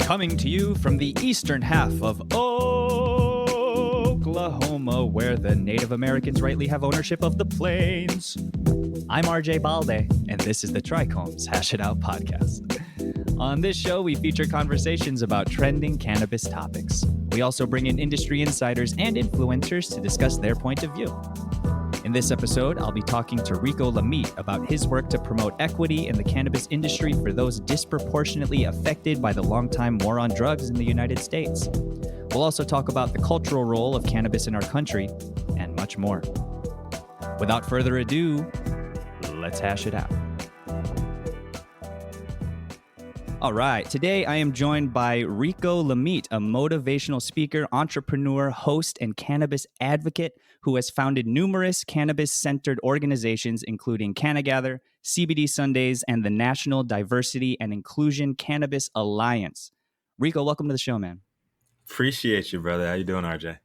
Coming to you from the eastern half of Oklahoma, where the Native Americans rightly have ownership of the plains. I'm RJ Balde, and this is the TRICHOMES Hashitout podcast. On this show, we feature conversations about trending cannabis topics. We also bring in industry insiders and influencers to discuss their point of view. In this episode, I'll be talking to Rico Lamitte about his work to promote equity in the cannabis industry for those disproportionately affected by the longtime war on drugs in the United States. We'll also talk about the cultural role of cannabis in our country, and much more. Without further ado, let's hash it out. All right, today I am joined by Rico Lamitte, a motivational speaker, entrepreneur, host, and cannabis advocate who has founded numerous cannabis-centered organizations, including Cannagather, CBD Sundays, and the National Diversity and Inclusion Cannabis Alliance. Rico, welcome to the show, man. Appreciate you, brother. How you doing, RJ?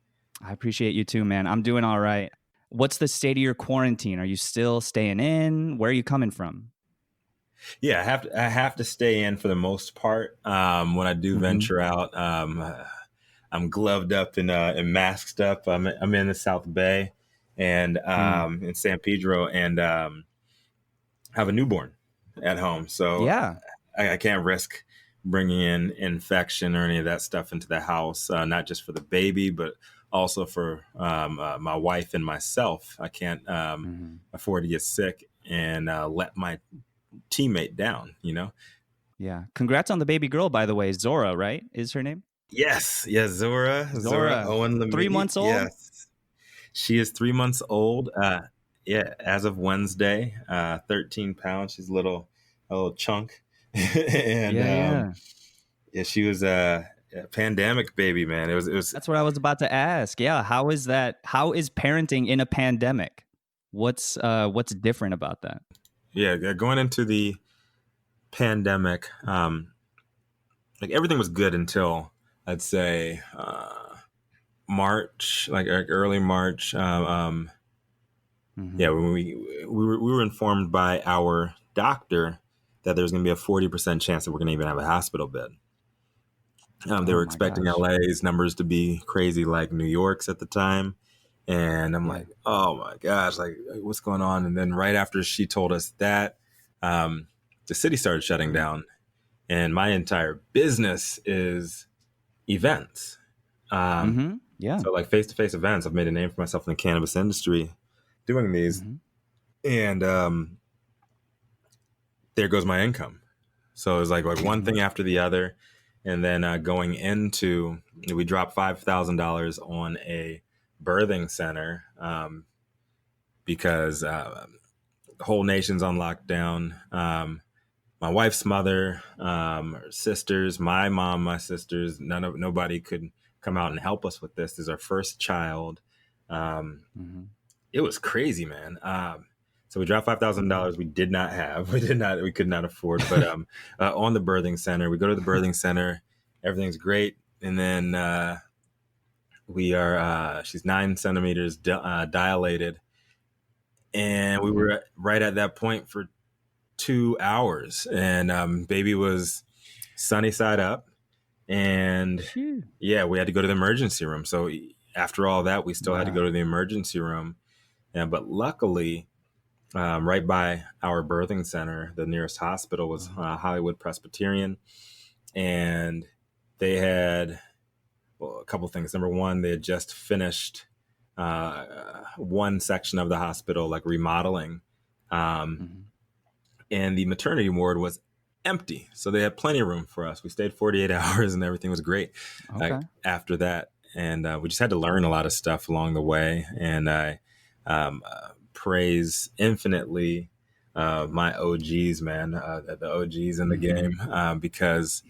I appreciate you too, man. I'm doing all right. What's the state of your quarantine? Are you still staying in? Where are you coming from? Yeah, I have to stay in for the most part. When I do venture out, I'm gloved up and masked up. I'm in the South Bay and in San Pedro, and have a newborn at home. So yeah, I can't risk bringing in infection or any of that stuff into the house. Not just for the baby, but also for my wife and myself. I can't afford to get sick and let my teammate down, you know? Yeah. Congrats on the baby girl, by the way. Zora, right? Is her name? Yes. Zora Owen Lamitte. 3 months old? Yes. She is 3 months old. As of Wednesday, 13 pounds. She's a little chunk. And she was a pandemic baby, man. It was. That's what I was about to ask. Yeah. How is that? How is parenting in a pandemic? What's different about that? Yeah, going into the pandemic, like everything was good until I'd say March, like early March. Yeah, when we were informed by our doctor that there was going to be a 40% chance that we're going to even have a hospital bed. They were expecting LA's numbers to be crazy like New York's at the time. And I'm like, oh my gosh, like what's going on? And then right after she told us that, the city started shutting down, and my entire business is events. So like face-to-face events. I've made a name for myself in the cannabis industry doing these. And there goes my income. So it was like one thing after the other. And then going into, we dropped $5,000 on a birthing center because the whole nation's on lockdown. My wife's mother, her sisters, my mom, my sisters, nobody could come out and help us with this. This is our first child. It was crazy, man. So we dropped $5,000 we did not have. We could not afford, but on the birthing center, we go to the birthing center, everything's great. And then she's 9 centimeters dilated. And we were right at that point for 2 hours, and baby was sunny side up. And yeah, we had to go to the emergency room. So after all that, we still had to go to the emergency room. But luckily, right by our birthing center, the nearest hospital was Hollywood Presbyterian. And they had a couple things. Number one, they had just finished one section of the hospital, like remodeling. And the maternity ward was empty. So they had plenty of room for us. We stayed 48 hours and everything was great after that. And we just had to learn a lot of stuff along the way. And I praise infinitely my OGs, man, the OGs in the game, because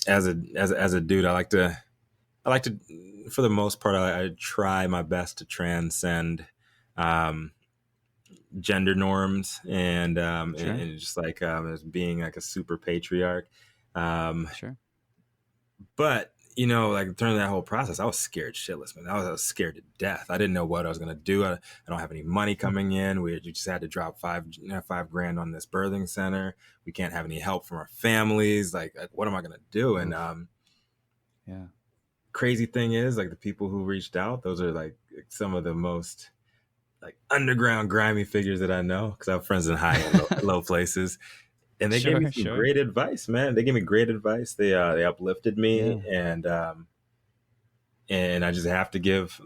as a dude, I like to, for the most part, I try my best to transcend gender norms and just like as being like a super patriarch. But like during that whole process, I was scared shitless, man. I was scared to death. I didn't know what I was going to do. I don't have any money coming in. We just had to drop $5,000 on this birthing center. We can't have any help from our families. Like what am I going to do? And, yeah. crazy thing is, like, the people who reached out, those are like some of the most like underground grimy figures that I know, because I have friends in high and low places. And they gave me some great advice, man. They gave me great advice. They uplifted me, and I just have to give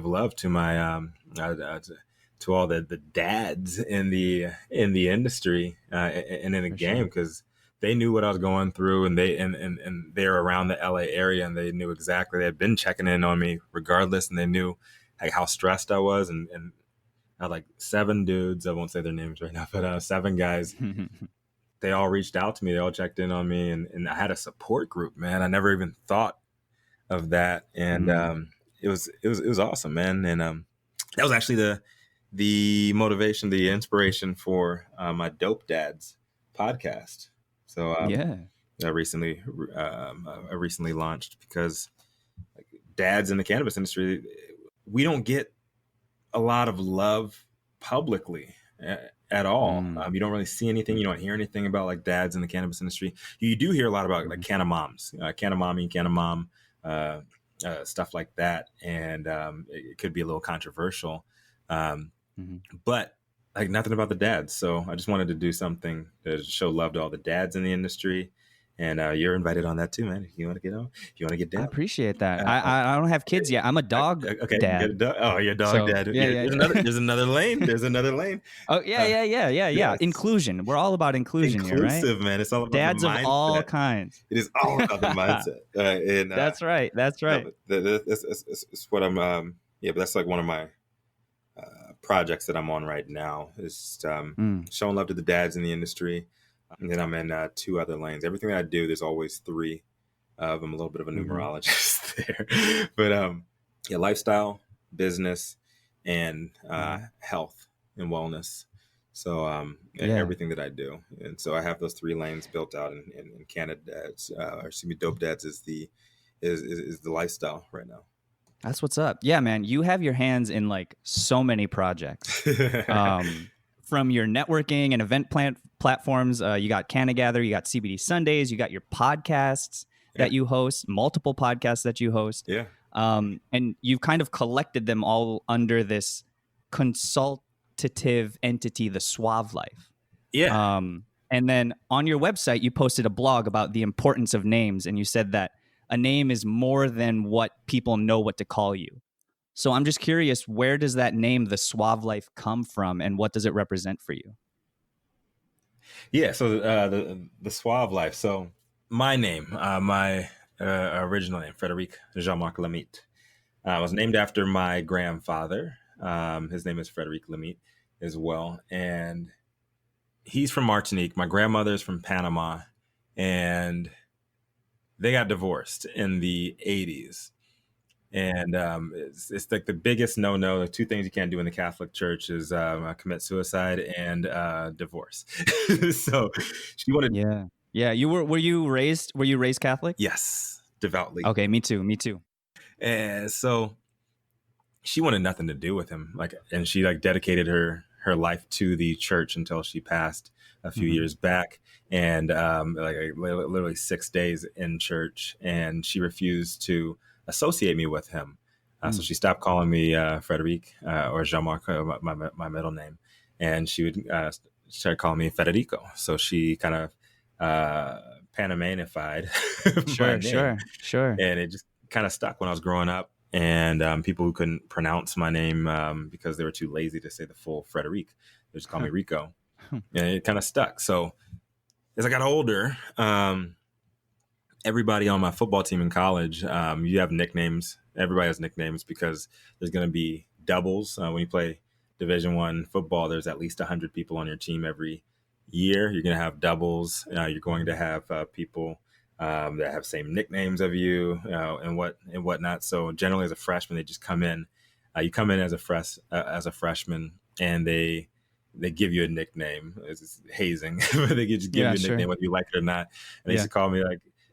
love to my to all the dads in the industry and in the game, because they knew what I was going through, and they're around the LA area, and they knew exactly. They had been checking in on me regardless, and they knew like how stressed I was, and I had like 7 dudes. I won't say their names right now, but 7 guys. They all reached out to me. They all checked in on me, and I had a support group, man. I never even thought of that, and it was awesome, man. And that was actually the motivation, the inspiration for my Dope Dads podcast. So I recently launched, because like, dads in the cannabis industry, we don't get a lot of love publicly at all. You don't really see anything. You don't hear anything about like dads in the cannabis industry. You do hear a lot about like canna moms, canna mommy, canna mom, stuff like that. And it could be a little controversial, but like nothing about the dads. So I just wanted to do something to show love to all the dads in the industry. And you're invited on that too, man. If you want to get on, if you want to get down. I appreciate that. I don't have kids yet. I'm a dog dad. Oh, you're a dog dad. There's another lane. There's another lane. Oh yeah. Yes. Inclusion. We're all about inclusion. Inclusive, right? Man. It's all about dads the of mindset. all kinds. It is all about the mindset. And that's right. That's right. That's what I'm. But that's like one of my projects that I'm on right now. Is showing love to the dads in the industry. And then I'm in 2 other lanes. Everything that I do, there's always 3 of them. A little bit of a numerologist there, but lifestyle, business, and health and wellness. So everything that I do, and so I have those 3 lanes built out. In Canadads, Dope Dads is the lifestyle right now. That's what's up. Yeah, man. You have your hands in like so many projects. From your networking and event platforms, you got Cannagather, you got CBD Sundays, you got your podcasts that you host, multiple podcasts that you host. Yeah. And you've kind of collected them all under this consultative entity, the Suave Life. Yeah. And then on your website, you posted a blog about the importance of names, and you said that a name is more than what people know what to call you. So I'm just curious, where does that name, the Suave Life, come from, and what does it represent for you? Yeah, so the Suave Life. So my name, my original name, Frederic Jean-Marc Lamitte, was named after my grandfather. His name is Frederic Lamitte as well, and he's from Martinique. My grandmother's from Panama, and they got divorced in the 80s. And it's like the biggest no-no. The 2 things you can't do in the Catholic Church is commit suicide and divorce. So she wanted. Yeah. Were you raised Catholic? Yes, devoutly. Okay, me too. And so she wanted nothing to do with him. And she dedicated her life to the church until she passed a few years back. And literally 6 days in church, and she refused to associate me with him. So she stopped calling me Frederic or Jean-Marc, my middle name, and she would start calling me Federico. So she kind of Panamanified my name. Sure. And it just kind of stuck when I was growing up. And people who couldn't pronounce my name because they were too lazy to say the full Frederic, they just call me Rico. And it kind of stuck. So as I got older, everybody on my football team in college, you have nicknames. Everybody has nicknames because there's going to be doubles. When you play Division I football, there's at least 100 people on your team every year. You're going to have doubles. You're going to have people that have same nicknames of you and whatnot. So generally, as a freshman, they just come in. You come in as a freshman, and they give you a nickname. It's hazing, but they just give you a nickname whether you like it or not. And they used to call me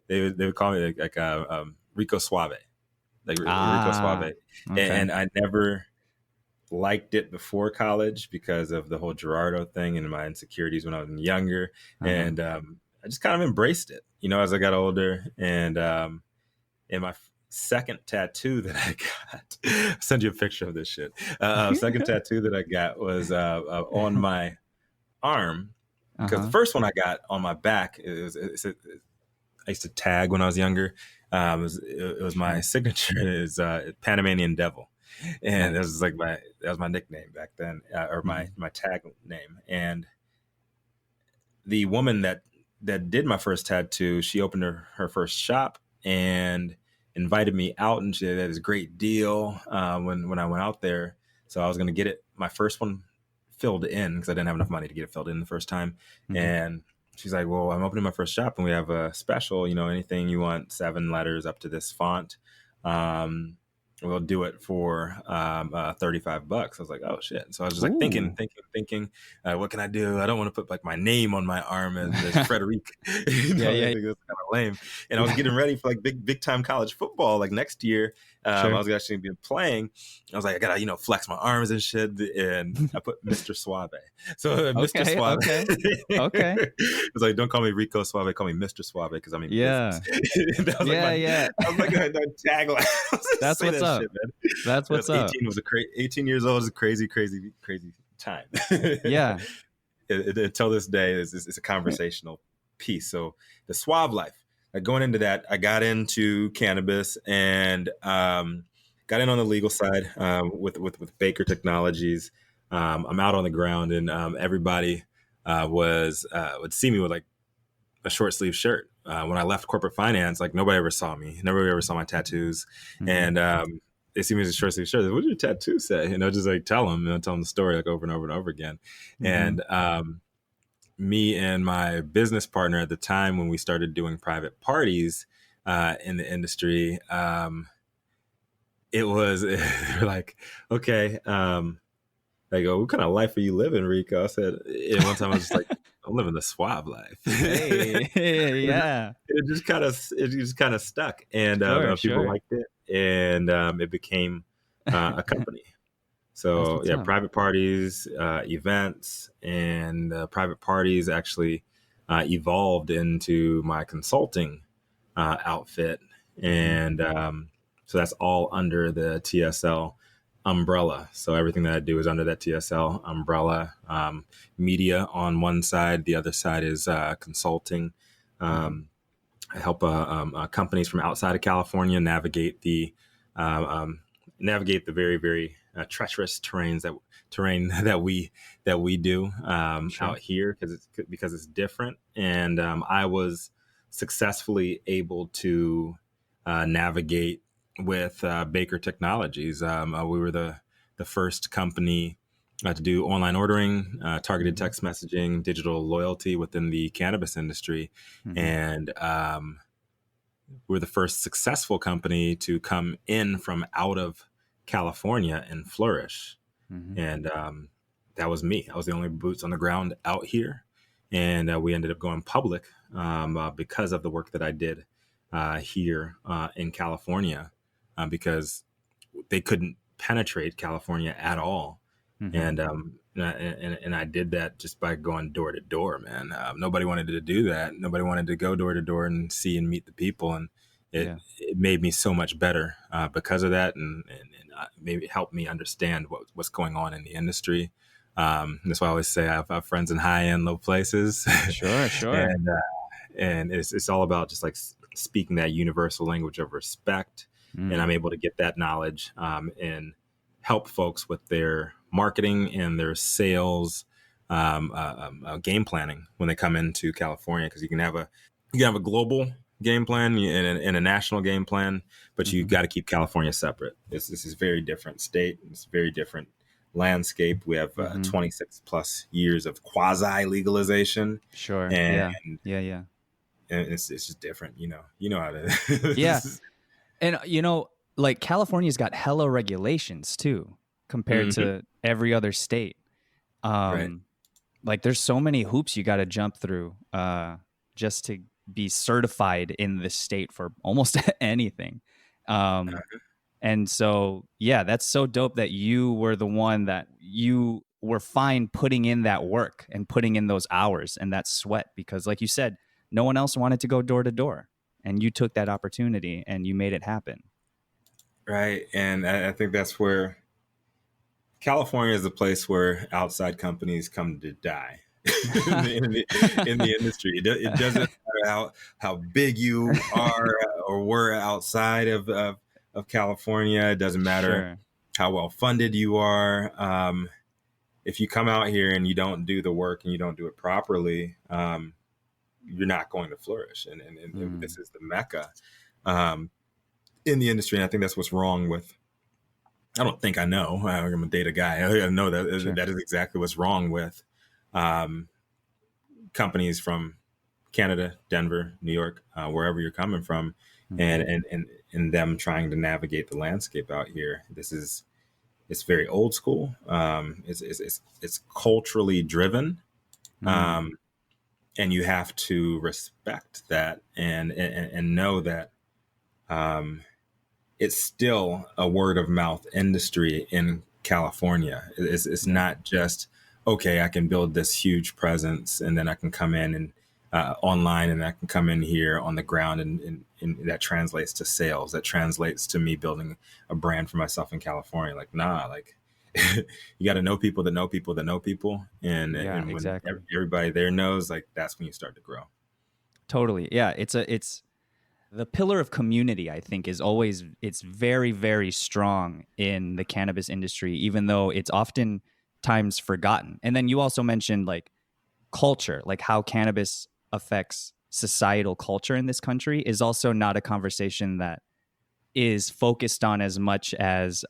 they would call me Rico Suave, like Rico Suave, Okay. and I never liked it before college because of the whole Gerardo thing and my insecurities when I was younger, and I just kind of embraced it, as I got older. And in my second tattoo that I got, I'll send you a picture of this shit. Second tattoo that I got was on my arm, because the first one I got on my back, I used to tag when I was younger. It was my signature is Panamanian Devil, and that was my nickname back then, or my tag name. And the woman that did my first tattoo, she opened her first shop and invited me out, and she had this great deal when I went out there. So I was going to get my first one filled in, because I didn't have enough money to get it filled in the first time. And she's like, well, I'm opening my first shop and we have a special, anything you want, 7 letters up to this font. We'll do it for $35. I was like, oh shit. So I was just like thinking, what can I do? I don't want to put like my name on my arm as Frederic. It was kind of lame. And I was getting ready for like big time college football, like next year. I was actually going to be playing. I was like, I gotta, flex my arms and shit. And I put Mr. Suave. So Mr. Suave. Okay. It was like, don't call me Rico Suave, call me Mr. Suave, because I'm in business. That was I was like, my tagline. That's what's up. Shit, man. That's what's up. 18 years old is a crazy time. Yeah. Until this day, it's a conversational piece. So the Suave life. Going into that, I got into cannabis and got in on the legal side with Baker Technologies. I'm out on the ground, and everybody would see me with like a short sleeve shirt. When I left corporate finance, like nobody ever saw me. Nobody ever saw my tattoos, and they see me as a short sleeve shirt. What did your tattoo say? Just like tell them the story like over and over and over again. And me and my business partner at the time, when we started doing private parties in the industry, it was like, okay, I go, what kind of life are you living, Rico? I said, and one time I was just like, I'm living the Suave life. Yeah. It just kind of stuck, and people liked it, and it became a company. So yeah, private parties, events, and private parties actually evolved into my consulting outfit. And so that's all under the TSL umbrella. So everything that I do is under that TSL umbrella. Media on one side, the other side is consulting. I help companies from outside of California navigate the very, very treacherous terrain that we do out here, because it's different. And I was successfully able to navigate with Baker Technologies. We were the first company to do online ordering, targeted text messaging, digital loyalty within the cannabis industry. And we're the first successful company to come in from out of California and flourish. And that was me. I was the only boots on the ground out here. And we ended up going public because of the work that I did here in California, because they couldn't penetrate California at all. And I did that just by going door to door, man. Nobody wanted to do that. Nobody wanted to go door to door and see and meet the people. And it made me so much better because of that, and maybe helped me understand what's going on in the industry. That's why I always say I have friends in high end, low places. Sure. And it's all about just like speaking that universal language of respect. And I'm able to get that knowledge and help folks with their marketing and their sales game planning when they come into California, because you can have a global game plan and a national game plan, but you got to keep California separate. This is a very different state. It's a very different landscape. We have 26 plus years of quasi legalization. Sure. And Yeah. And it's just different, you know how to. Yeah. And like California's got hella regulations too, compared to every other state. Right. Like there's so many hoops you got to jump through just to be certified in this state for almost anything. And so, yeah, that's so dope that you were the one that you were fine putting in that work and putting in those hours and that sweat, because like you said, no one else wanted to go door to door, and you took that opportunity and you made it happen. Right. And I think that's where California is a place where outside companies come to die in the industry. It doesn't matter how big you are or were outside of California. It doesn't matter Sure. how well funded you are. If you come out here and you don't do the work and you don't do it properly, you're not going to flourish. And this is the mecca in the industry. And I think that's what's wrong with, I don't think I know, I'm a data guy. I know that Sure. that is exactly what's wrong with companies from Canada, Denver, New York, wherever you're coming from, and them trying to navigate the landscape out here. It's very old school. It's culturally driven, and you have to respect that and know that it's still a word of mouth industry in California. It's not just, okay, I can build this huge presence and then I can come in and online, and I can come in here on the ground, and that translates to sales. That translates to me building a brand for myself in California. Like, nah, like you got to know people that know people that know people. And when exactly. everybody there knows, like, that's when you start to grow. Totally. Yeah. It's the pillar of community, I think, it's very, very strong in the cannabis industry, even though it's oftentimes forgotten. And then you also mentioned like culture, like how cannabis affects societal culture in this country is also not a conversation that is focused on as much as,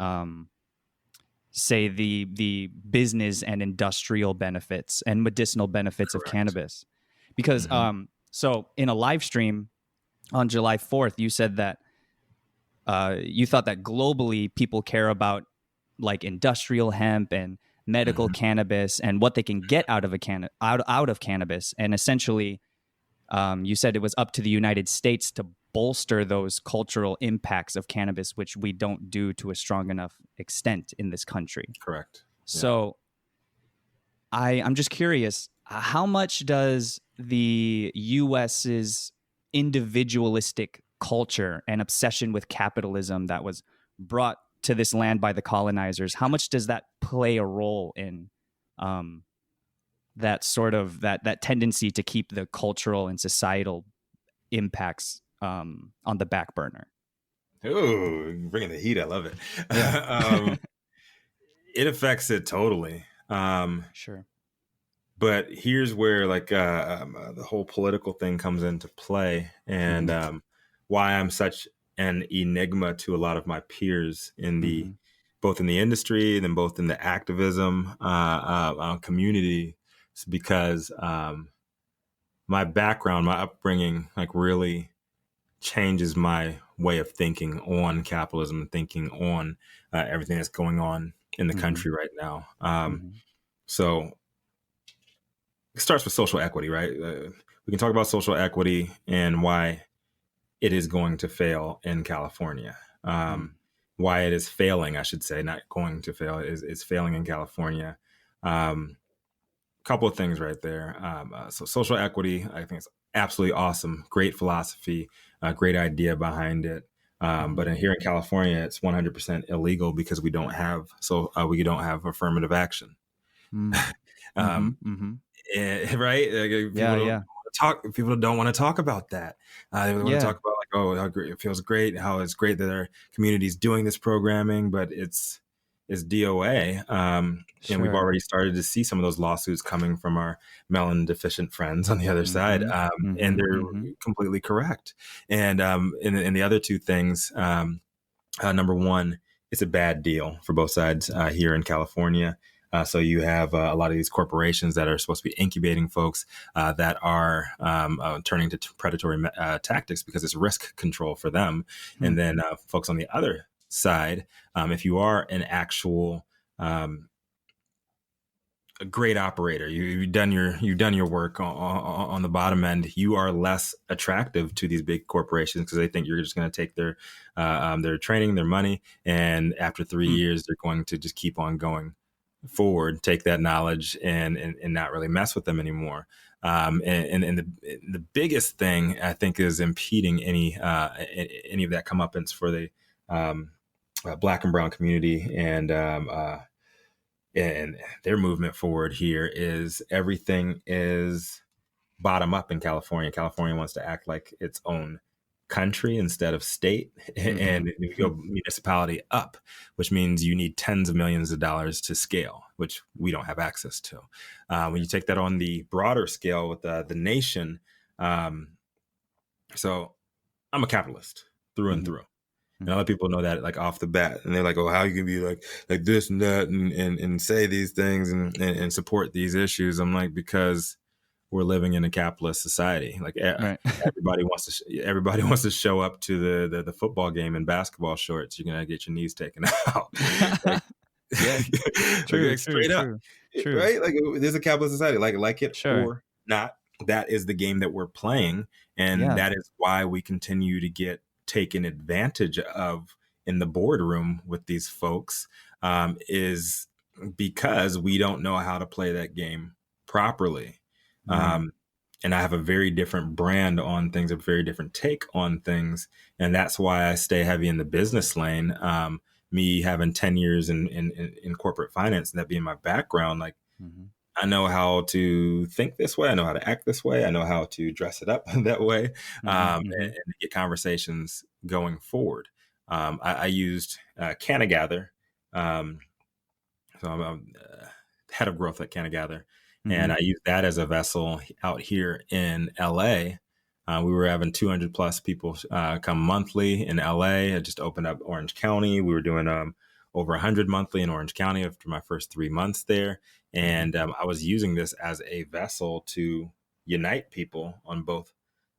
say, the business and industrial benefits and medicinal benefits of cannabis. Because so in a live stream on July 4th, you said that you thought that globally people care about like industrial hemp and medical cannabis and what they can get out of out of cannabis, and essentially, you said it was up to the United States to bolster those cultural impacts of cannabis, which we don't do to a strong enough extent in this country. Correct. So, I'm just curious, how much does the U.S.'s individualistic culture and obsession with capitalism that was brought to this land by the colonizers, how much does that play a role in that sort of that tendency to keep the cultural and societal impacts on the back burner? Ooh, bringing the heat. I love it. It affects it totally. Sure. But here's where like the whole political thing comes into play, and why I'm such an enigma to a lot of my peers in the both in the industry and then both in the activism community. It's because my background, my upbringing, like really changes my way of thinking on capitalism and thinking on everything that's going on in the country right now. So it starts with social equity, right? We can talk about social equity and why it is going to fail in California. Why it is failing, I should say, not going to fail, is failing in California. Couple of things right there. So social equity, I think it's absolutely awesome. Great philosophy, great idea behind it. But here in California, it's 100% illegal because we don't have affirmative action. Right? People don't want to talk about that. They want to talk about like, oh, how great it feels, great, how it's great that our community is doing this programming, but it's DOA. And we've already started to see some of those lawsuits coming from our melanin deficient friends on the other side. And they're completely correct. And the other two things, number one, it's a bad deal for both sides here in California. So you have a lot of these corporations that are supposed to be incubating folks that are turning to predatory tactics because it's risk control for them. And then folks on the other side, if you are an actual a great operator. You've done your work on the bottom end. You are less attractive to these big corporations because they think you're just going to take their training, their money, and after 3 years, they're going to just keep on going forward, take that knowledge and not really mess with them anymore. And the biggest thing I think is impeding any of that comeuppance for the Black and brown community and their movement forward here is everything is bottom up in California. California wants to act like its own country instead of state, and we go municipality up, which means you need tens of millions of dollars to scale, which we don't have access to. When you take that on the broader scale with the nation, so I'm a capitalist through and through. And a lot of people know that like off the bat, and they're like, "Oh, how you can be like this and that, and say these things and support these issues?" I'm like, because we're living in a capitalist society. Like everybody wants to show up to the football game in basketball shorts. You're gonna get your knees taken out. True, straight up, right? Like there's a capitalist society. Like it or not, that is the game that we're playing, and that is why we continue to get taken advantage of in the boardroom with these folks, is because we don't know how to play that game properly. And I have a very different brand on things, a very different take on things. And that's why I stay heavy in the business lane. Me having 10 years in corporate finance and that being my background, like I know how to think this way. I know how to act this way. I know how to dress it up that way, and get conversations going forward. I used Cannagather. So I'm head of growth at Cannagather. And I used that as a vessel out here in LA. We were having 200 plus people come monthly in LA. I just opened up Orange County. We were doing over 100 monthly in Orange County after my first 3 months there. And I was using this as a vessel to unite people on both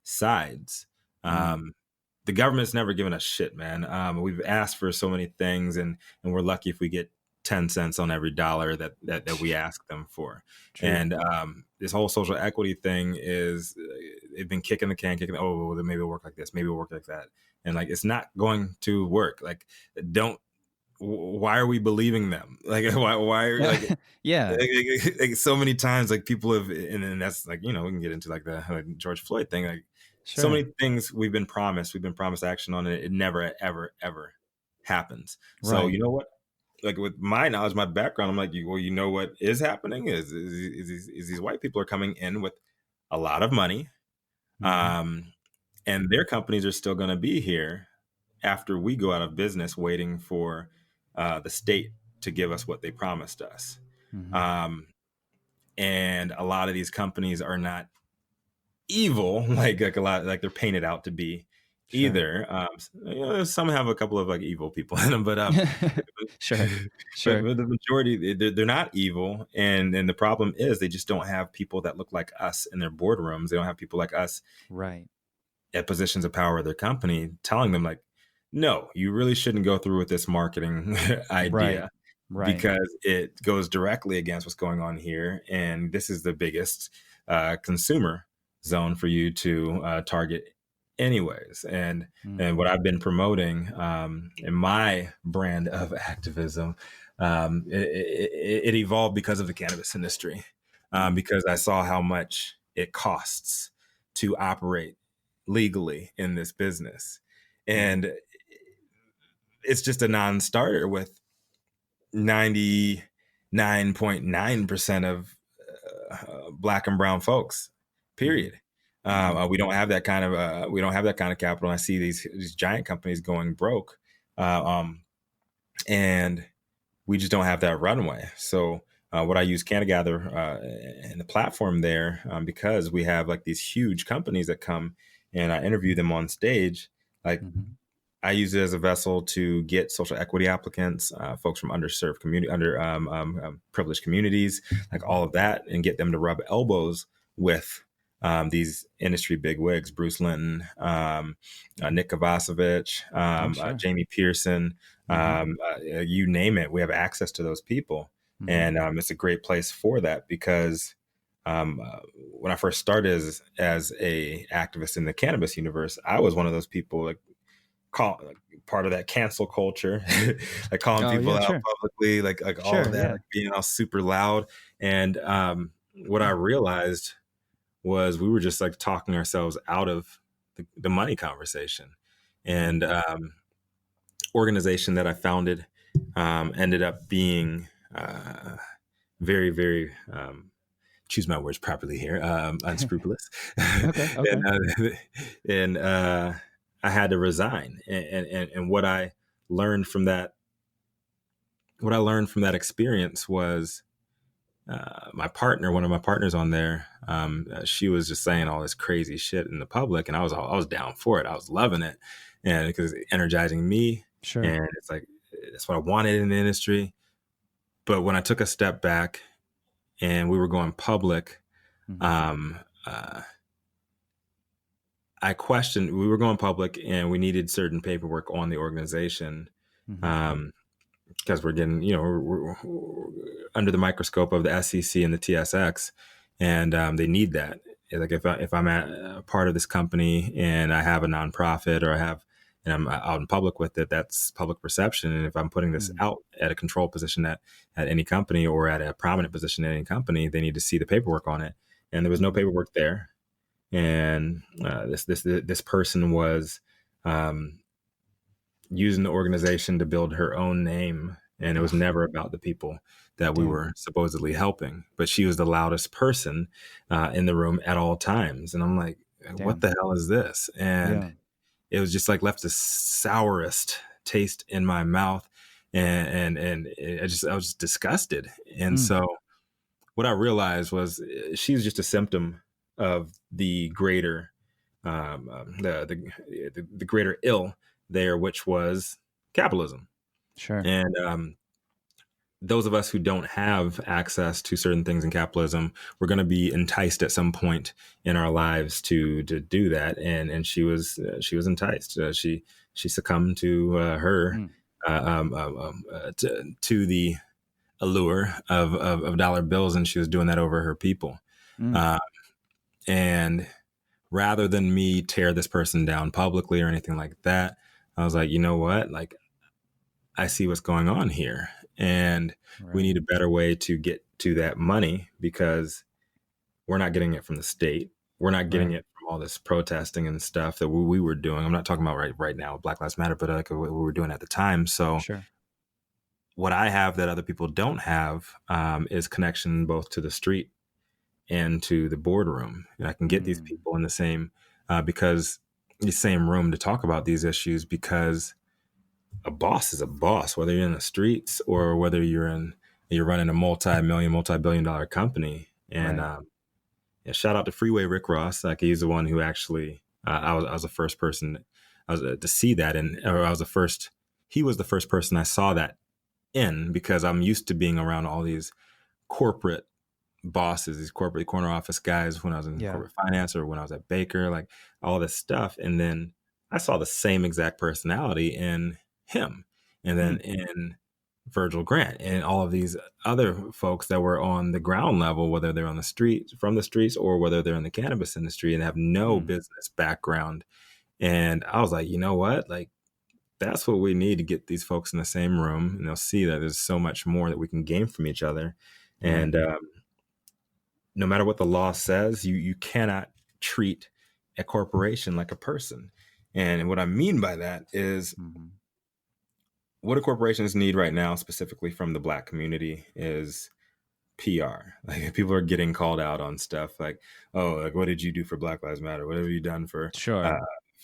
sides. The government's never given us shit, man. We've asked for so many things, and we're lucky if we get 10 cents on every dollar that we ask them for. True. And this whole social equity thing is, they've been kicking the can, oh, maybe it'll work like this, maybe it'll work like that. And like, it's not going to work. Like, why are we believing them? Like, why are like, like so many times, like people have, and that's like, we can get into like the George Floyd thing. Like so many things we've been promised action on it. It never, ever, ever happens. So you know what? Like with my knowledge, my background, I'm like, well, you know what is happening is these white people are coming in with a lot of money, and their companies are still going to be here after we go out of business, waiting for the state to give us what they promised us. And a lot of these companies are not evil, like a lot, like they're painted out to be. Either some have a couple of like evil people in them, but but the majority, they're not evil, and the problem is they just don't have people that look like us in their boardrooms. They don't have people like us at positions of power of their company telling them like, no, you really shouldn't go through with this marketing idea because it goes directly against what's going on here, and this is the biggest consumer zone for you to target anyways. And what I've been promoting in my brand of activism, it evolved because of the cannabis industry, because I saw how much it costs to operate legally in this business. And it's just a non-starter with 99.9% of Black and brown folks, period. We don't have that kind of capital. I see these giant companies going broke, and we just don't have that runway. So what I use Cannagather and the platform there, because we have like these huge companies that come and I interview them on stage. Like I use it as a vessel to get social equity applicants, folks from underserved community, privileged communities, like all of that, and get them to rub elbows with these industry bigwigs, Bruce Linton, Nick Kovacevic, Jamie Pearson, you name it. We have access to those people. And it's a great place for that because when I first started as a activist in the cannabis universe, I was one of those people like part of that cancel culture, like calling people out publicly, like all of that, like being all super loud. And what I realized was we were just like talking ourselves out of the money conversation. And organization that I founded ended up being very, very choose my words properly here, unscrupulous. And I had to resign. And what I learned from that experience was my partner, one of my partners on there, she was just saying all this crazy shit in the public, and I was down for it. I was loving it, and because it's energizing me, and it's like that's what I wanted in the industry. But when I took a step back and we were going public, I questioned. We were going public, and we needed certain paperwork on the organization. Because we're getting, we're under the microscope of the SEC and the TSX, and they need that. Like if I'm a part of this company and I have a nonprofit or and I'm out in public with it, that's public perception. And if I'm putting this out at a control position at any company or at a prominent position at any company, they need to see the paperwork on it. And there was no paperwork there. And this person was using the organization to build her own name. And it was never about the people that we were supposedly helping. But she was the loudest person in the room at all times. And I'm like, what the hell is this? And it was just like left the sourest taste in my mouth. And I was just disgusted. And so what I realized was she was just a symptom of the greater, the greater ill there, which was capitalism. And those of us who don't have access to certain things in capitalism, we're going to be enticed at some point in our lives to do that. And she was enticed. She succumbed to to the allure of dollar bills, and she was doing that over her people. And rather than me tear this person down publicly or anything like that, I was like, you know what? Like, I see what's going on here, and we need a better way to get to that money because we're not getting it from the state. We're not getting it from all this protesting and stuff that we were doing. I'm not talking about right now, Black Lives Matter, but like what we were doing at the time. So what I have that other people don't have is connection both to the street and to the boardroom. And I can get these people in the same room to talk about these issues, because a boss is a boss, whether you're in the streets or whether you're running a multi-billion-dollar company. And shout out to Freeway Rick Ross. Like, he's the one who actually I was the first person to see that, he was the first person I saw that in, because I'm used to being around all these corporate bosses, these corporate corner office guys when I was in corporate finance or when I was at Baker, like all this stuff. And then I saw the same exact personality in him, and then in Virgil Grant and all of these other folks that were on the ground level, whether they're on the streets, from the streets, or whether they're in the cannabis industry and have no business background. And I was like, you know what? Like, that's what we need to get these folks in the same room, and they'll see that there's so much more that we can gain from each other. And no matter what the law says, you cannot treat a corporation like a person. And what I mean by that is what do corporations need right now, specifically from the Black community, is PR. Like, people are getting called out on stuff like, oh, like, what did you do for Black Lives Matter? What have you done for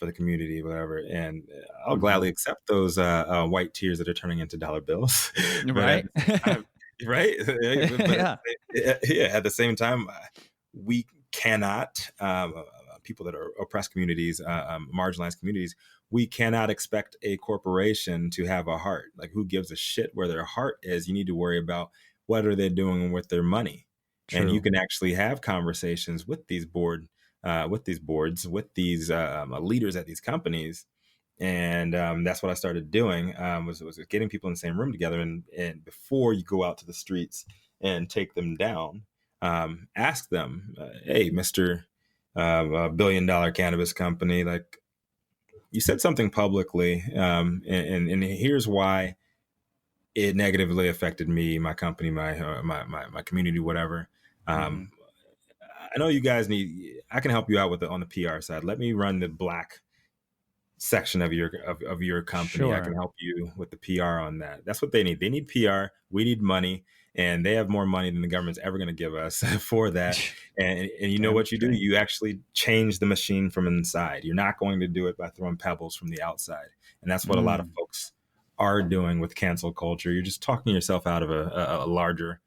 the community, whatever? And I'll gladly accept those white tears that are turning into dollar bills. Right. Right. At the same time, we cannot, people that are oppressed communities, marginalized communities, we cannot expect a corporation to have a heart. Like, who gives a shit where their heart is? You need to worry about what are they doing with their money. And you can actually have conversations with these boards, with these leaders at these companies, And that's what I started doing, was getting people in the same room together. And before you go out to the streets and take them down, ask them, hey, Mr. $1 billion cannabis company, like, you said something publicly, and here's why it negatively affected me, my company, my community, whatever. Um, I know you guys I can help you out with on the PR side. Let me run the black section of your company. I can Sure. help you with the PR on that. That's what they need. They need PR. We need money, and they have more money than the government's ever going to give us for that. And you know Damn what you do? straight. You actually change the machine from inside. You're not going to do it by throwing pebbles from the outside. And that's what a lot of folks are doing with cancel culture. You're just talking yourself out of a larger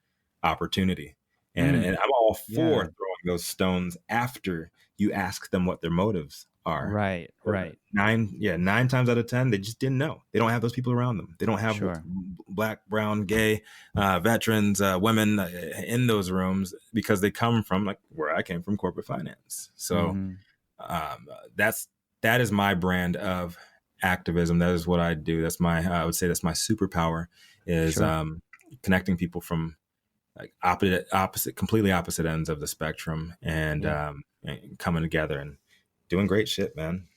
opportunity. And I'm all for Yeah. throwing those stones after you ask them what their motives are. Right. Right. 9 times out of 10, they just didn't know. They don't have those people around them. They don't have Sure. black, brown, gay, veterans, women in those rooms, because they come from, like where I came from, corporate finance. So that is my brand of activism. That is what I do. I would say that's my superpower, is Sure. connecting people from like completely opposite ends of the spectrum, and coming together and doing great shit, man.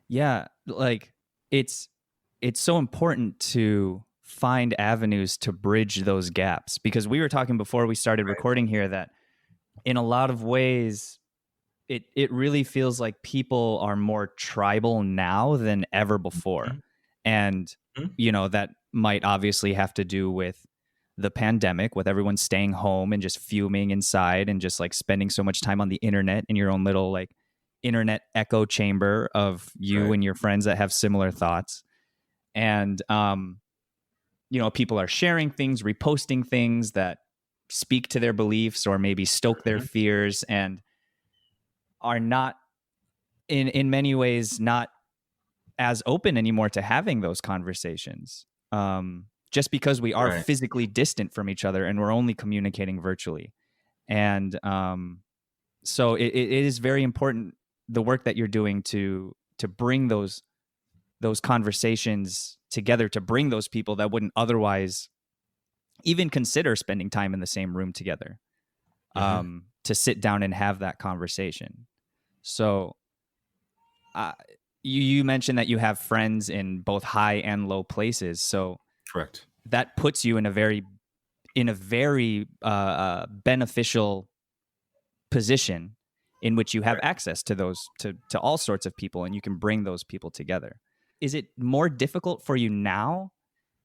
Yeah, like it's so important to find avenues to bridge those gaps, because we were talking before we started Right. recording here that in a lot of ways it really feels like people are more tribal now than ever before. Mhm. And Mhm. that might obviously have to do with the pandemic, with everyone staying home and just fuming inside and just like spending so much time on the internet in your own little like internet echo chamber of you Right. and your friends that have similar thoughts. And people are sharing things, reposting things that speak to their beliefs or maybe stoke their Mhm. fears, and are not in many ways not as open anymore to having those conversations, just because we are Right. physically distant from each other and we're only communicating virtually. And so it is very important, the work that you're doing to bring those conversations together, to bring those people that wouldn't otherwise even consider spending time in the same room together, Mhm. to sit down and have that conversation. So uh, you mentioned that you have friends in both high and low places, so Correct. that puts you in a very beneficial position in which you have Right. access to those to all sorts of people, and you can bring those people together. Is it more difficult for you now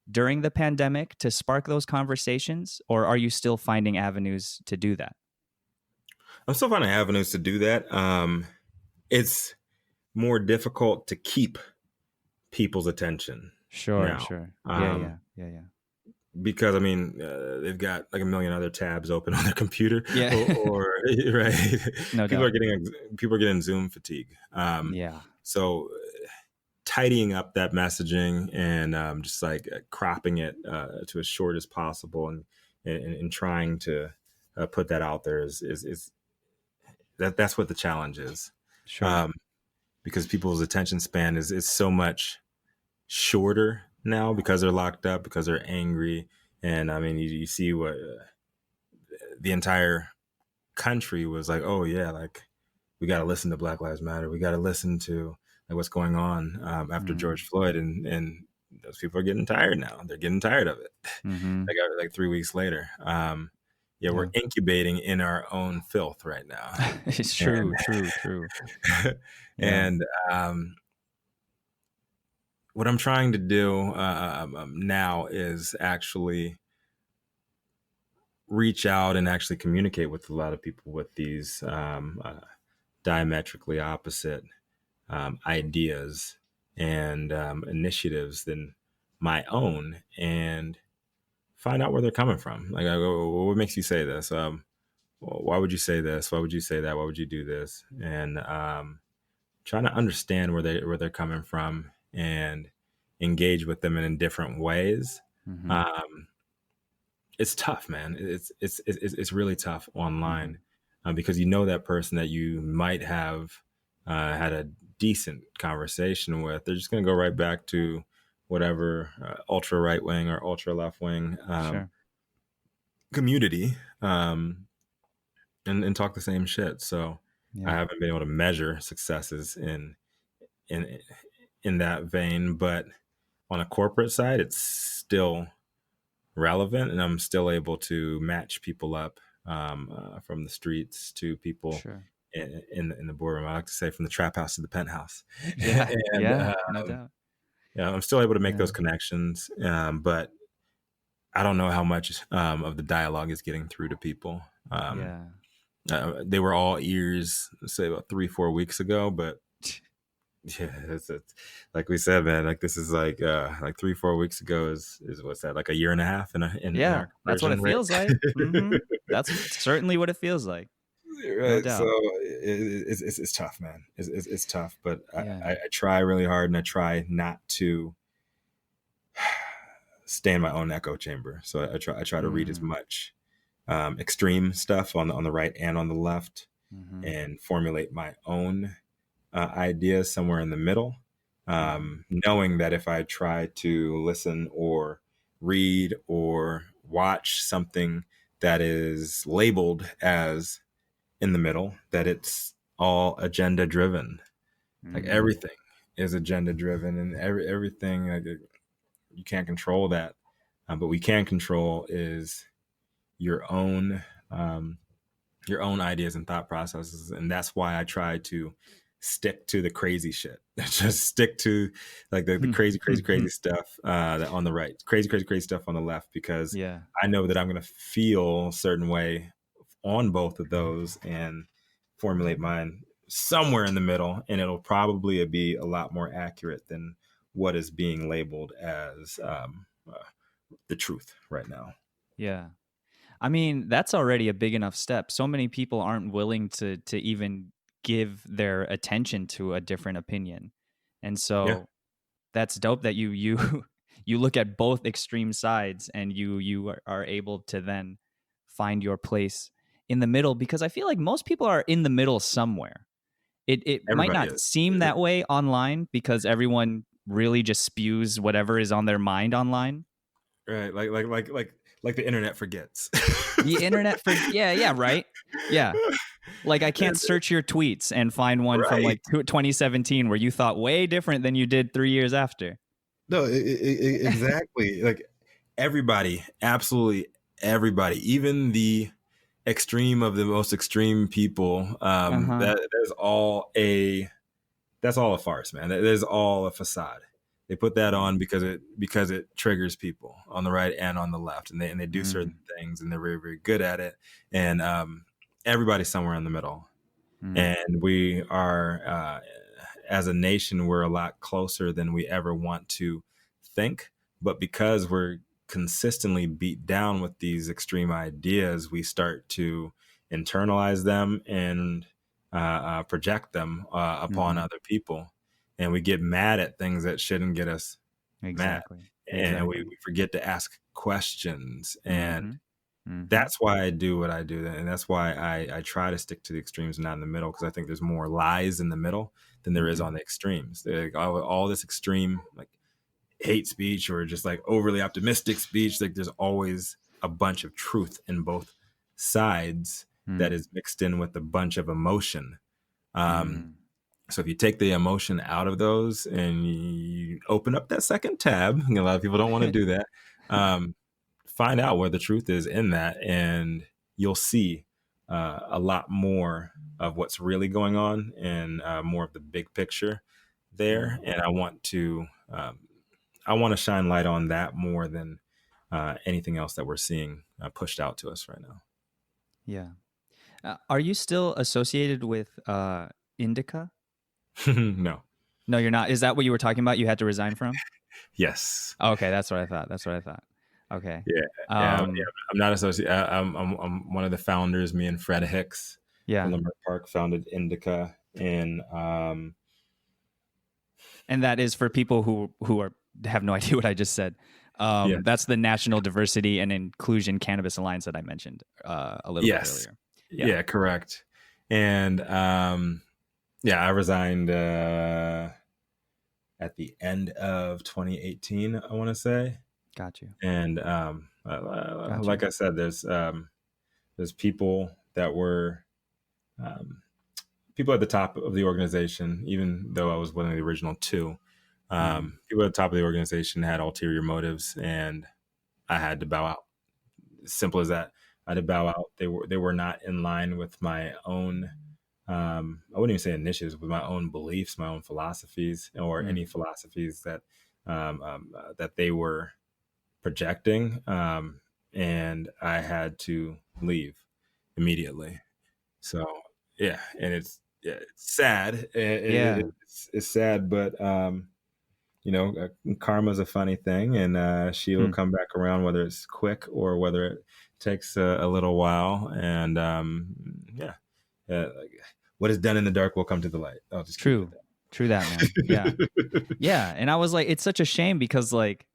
during the pandemic to spark those conversations, or are you still finding avenues to do that? I'm still finding avenues to do that. It's more difficult to keep people's attention Sure, now. sure. Yeah, Um, yeah, yeah, yeah. because I mean, they've got like a million other tabs open on their computer, Yeah. or right. No people are doubt. getting people are getting Zoom fatigue. Yeah. So tidying up that messaging, and just like cropping it to as short as possible, and trying to put that out there is that's what the challenge is. Sure. Um, because people's attention span is so much shorter now, because they're locked up, because they're angry. And I mean, you see what the entire country was like, oh yeah, like we got to listen to Black Lives Matter. We got to listen to like what's going on after Mm-hmm. George Floyd, and those people are getting tired now. They're getting tired of it. Mm-hmm. like 3 weeks later. Yeah, we're Yeah. incubating in our own filth right now, It's and true, true, true. Yeah. and what I'm trying to do now is actually reach out and actually communicate with a lot of people with these diametrically opposite ideas and initiatives than my own, and find out where they're coming from. Like, I go, well, what makes you say this? Why would you say this? Why would you say that? Why would you do this? And trying to understand where they're coming from, and engage with them in different ways. Mm-hmm. Um, it's tough, man. It's really tough Mm-hmm. online, because you know that person that you might have had a decent conversation with, they're just going to go right back to whatever ultra right wing or ultra left wing Sure. community, and talk the same shit. So I Yeah. haven't been able to measure successes in in that vein, but on a corporate side, it's still relevant, and I'm still able to match people up, from the streets to people Sure. in the boardroom. I like to say from the trap house to the penthouse, Yeah. and Yeah. No doubt. yeah, I'm still able to make Yeah. those connections, but I don't know how much of the dialogue is getting through to people. Yeah. They were all ears, say about 3-4 weeks ago, but yeah, it's like we said, man. Like this is like 3-4 weeks ago is what's that, like a year and a half in Yeah. our That's what conversion it rate. feels like. That's certainly what it feels like. No Right. So doubt. it's tough, man. It's tough, but Yeah. I try really hard, and I try not to stay in my own echo chamber. So I try to read as much extreme stuff on the right and on the left, Mm-hmm. and formulate my own ideas somewhere in the middle, knowing that if I try to listen or read or watch something that is labeled as in the middle, that it's all agenda driven. Like everything is agenda driven, and everything, like, you can't control that, but we can control is your own ideas and thought processes. And that's why I try to stick to the crazy shit. Just stick to like the crazy stuff that on the right, crazy stuff on the left, because Yeah. I know that I'm going to feel a certain way on both of those and formulate mine somewhere in the middle, and it'll probably be a lot more accurate than what is being labeled as the truth right now. Yeah. I mean, that's already a big enough step. So many people aren't willing to even give their attention to a different opinion. And Yeah. so that's dope that you you look at both extreme sides, and you are able to then find your place in the middle, because I feel like most people are in the middle somewhere. It might Everybody not is. seem that way online because everyone really just spews whatever is on their mind online. Right. Like the internet forgets. The internet for right. Yeah. Like I can't search your tweets and find one from Right. like 2017 where you thought way different than you did 3 years after. No, exactly. Like everybody, absolutely everybody, even the extreme of the most extreme people, that's all a farce, man. That is all a facade. They put that on because it triggers people on the right and on the left, and they do certain things, and they're very, very good at it. And everybody's somewhere in the middle, and we are, as a nation, we're a lot closer than we ever want to think. But because we're consistently beat down with these extreme ideas, we start to internalize them and project them upon other people, and we get mad at things that shouldn't get us mad, and we forget to ask questions, and that's why I do what I do, and that's why I try to stick to the extremes and not in the middle, because I think there's more lies in the middle than there is on the extremes. Like all this extreme like hate speech or just like overly optimistic speech, like there's always a bunch of truth in both sides that is mixed in with a bunch of emotion. So if you take the emotion out of those and you open up that second tab, a lot of people don't want to do that, find out where the truth is in that, and you'll see a lot more of what's really going on, and more of the big picture there. And I want to shine light on that more than anything else that we're seeing pushed out to us right now. Yeah. Are you still associated with Indica? No. No, you're not. Is that what you were talking about? You had to resign from? Yes. Okay, that's what I thought. Okay. Yeah. I'm not associated. I'm one of the founders. Me and Fred Hicks from Limerick Park founded Indica, and that is for people who have no idea what I just said. That's the National Diversity and Inclusion Cannabis Alliance that I mentioned a little bit earlier. Yeah, correct. And Yeah, I resigned at the end of 2018, I want to say. Got you. And Got you. like I said, there's people that were um, people at the top of the organization, even though I was one of the original two. Mm. People at the top of the organization had ulterior motives, and I had to bow out. Simple as that. I had to bow out. They were not in line with my own. I wouldn't even say initiatives, with my own beliefs, my own philosophies, or Mm. any philosophies that they were projecting, and I had to leave immediately. So yeah, and it's sad. Yeah. It's sad, but karma's a funny thing, and she'll Hmm. come back around, whether it's quick or whether it takes a little while. And yeah, like, what is done in the dark will come to the light. I'll just keep it True. True that, man. at Yeah. that. Yeah. And I was like, it's such a shame because like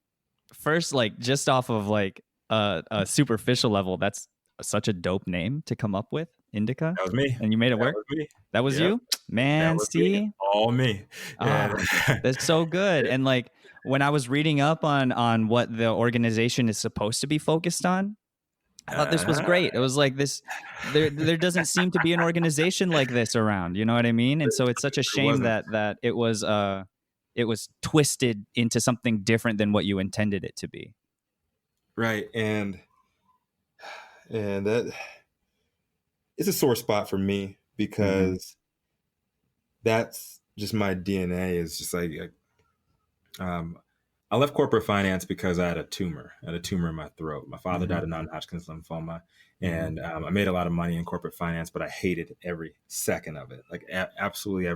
first, like just off of like a superficial level, that's such a dope name to come up with, Indica. That was me. And you made it That work. was me. That was Yep, you, that man. was me. See, All me. And that's so good. And like when I was reading up on what the organization is supposed to be focused on, I thought this was uh, great. It was like this. There doesn't seem to be an organization like this around. You know what I mean? And so it's such a there shame wasn't. that it was twisted into something different than what you intended it to be. Right. And that it's a sore spot for me Mm-hmm. because that's just my DNA. Is just like um, I left corporate finance because I had a tumor. I had a tumor in my throat. My father Mm-hmm. died of non-Hodgkin's lymphoma, Mm-hmm. and I made a lot of money in corporate finance, but I hated every second of it. Like absolutely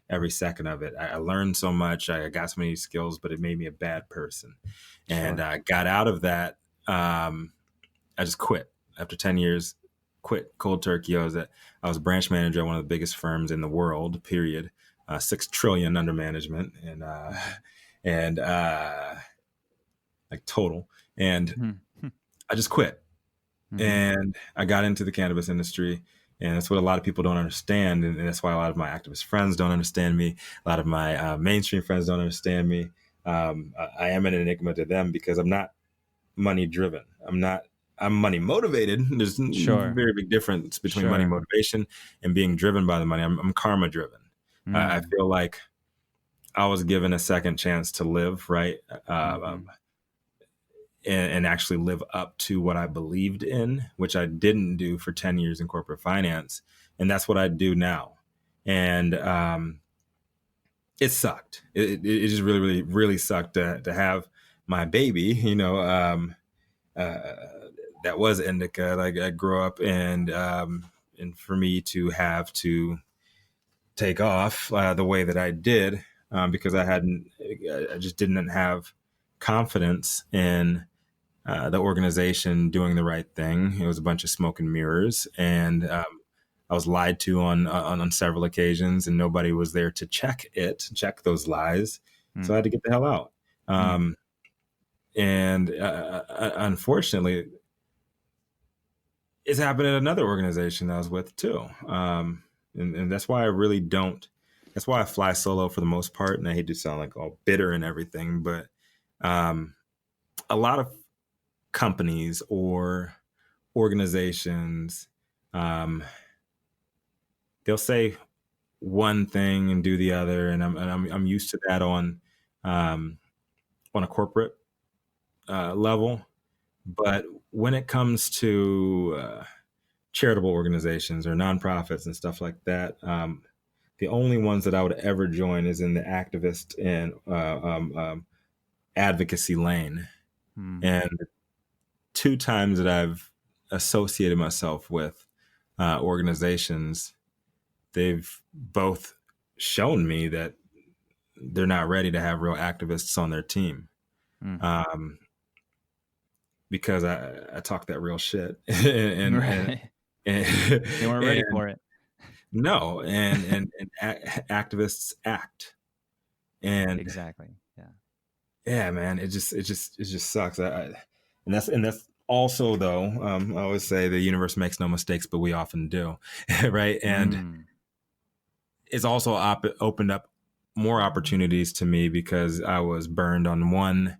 every second of it. I learned so much. I got so many skills, but it made me a bad person. And Sure. I got out of that. I just quit after 10 years. Quit cold turkey. I was a branch manager at one of the biggest firms in the world. Period. 6 trillion under management, and like total. And Mm-hmm. I just quit, Mm-hmm. and I got into the cannabis industry. And that's what a lot of people don't understand, and that's why a lot of my activist friends don't understand me. A lot of my mainstream friends don't understand me. I am an enigma to them because I'm not money driven. I'm not. I'm money motivated. There's a Sure. very big difference between money Sure. motivation and being driven by the money. I'm karma driven. I Mm. feel like I was given a second chance to live, right? Mm-hmm. And actually live up to what I believed in, which I didn't do for 10 years in corporate finance. And that's what I do now. And it sucked. It just really, really, really sucked to have my baby, uh, that was indica. Like I grew up, and for me to have to take off the way that I did, because I just didn't have confidence in the organization doing the right thing. It was a bunch of smoke and mirrors, and I was lied to on several occasions, and nobody was there to check those lies. So I Mm. had to get the hell out. Mm. Um, and unfortunately, it's happened at another organization I was with too. And that's why I really don't. That's why I fly solo for the most part. And I hate to sound like all bitter and everything, but um, a lot of companies or organizations, um, they'll say one thing and do the other, and I'm used to that um, on a corporate level. But when it comes to charitable organizations or nonprofits and stuff like that, the only ones that I would ever join is in the activist and advocacy lane. Mm. And two times that I've associated myself with organizations, they've both shown me that they're not ready to have real activists on their team, Mm. um, because I talk that real shit, and Right. and, They weren't ready and for it. no, activists act, and Exactly. Yeah. yeah, man, it just sucks. And that's also though. I always say the universe makes no mistakes, but we often do, right? And Mm. it's also opened up more opportunities to me because I was burned on one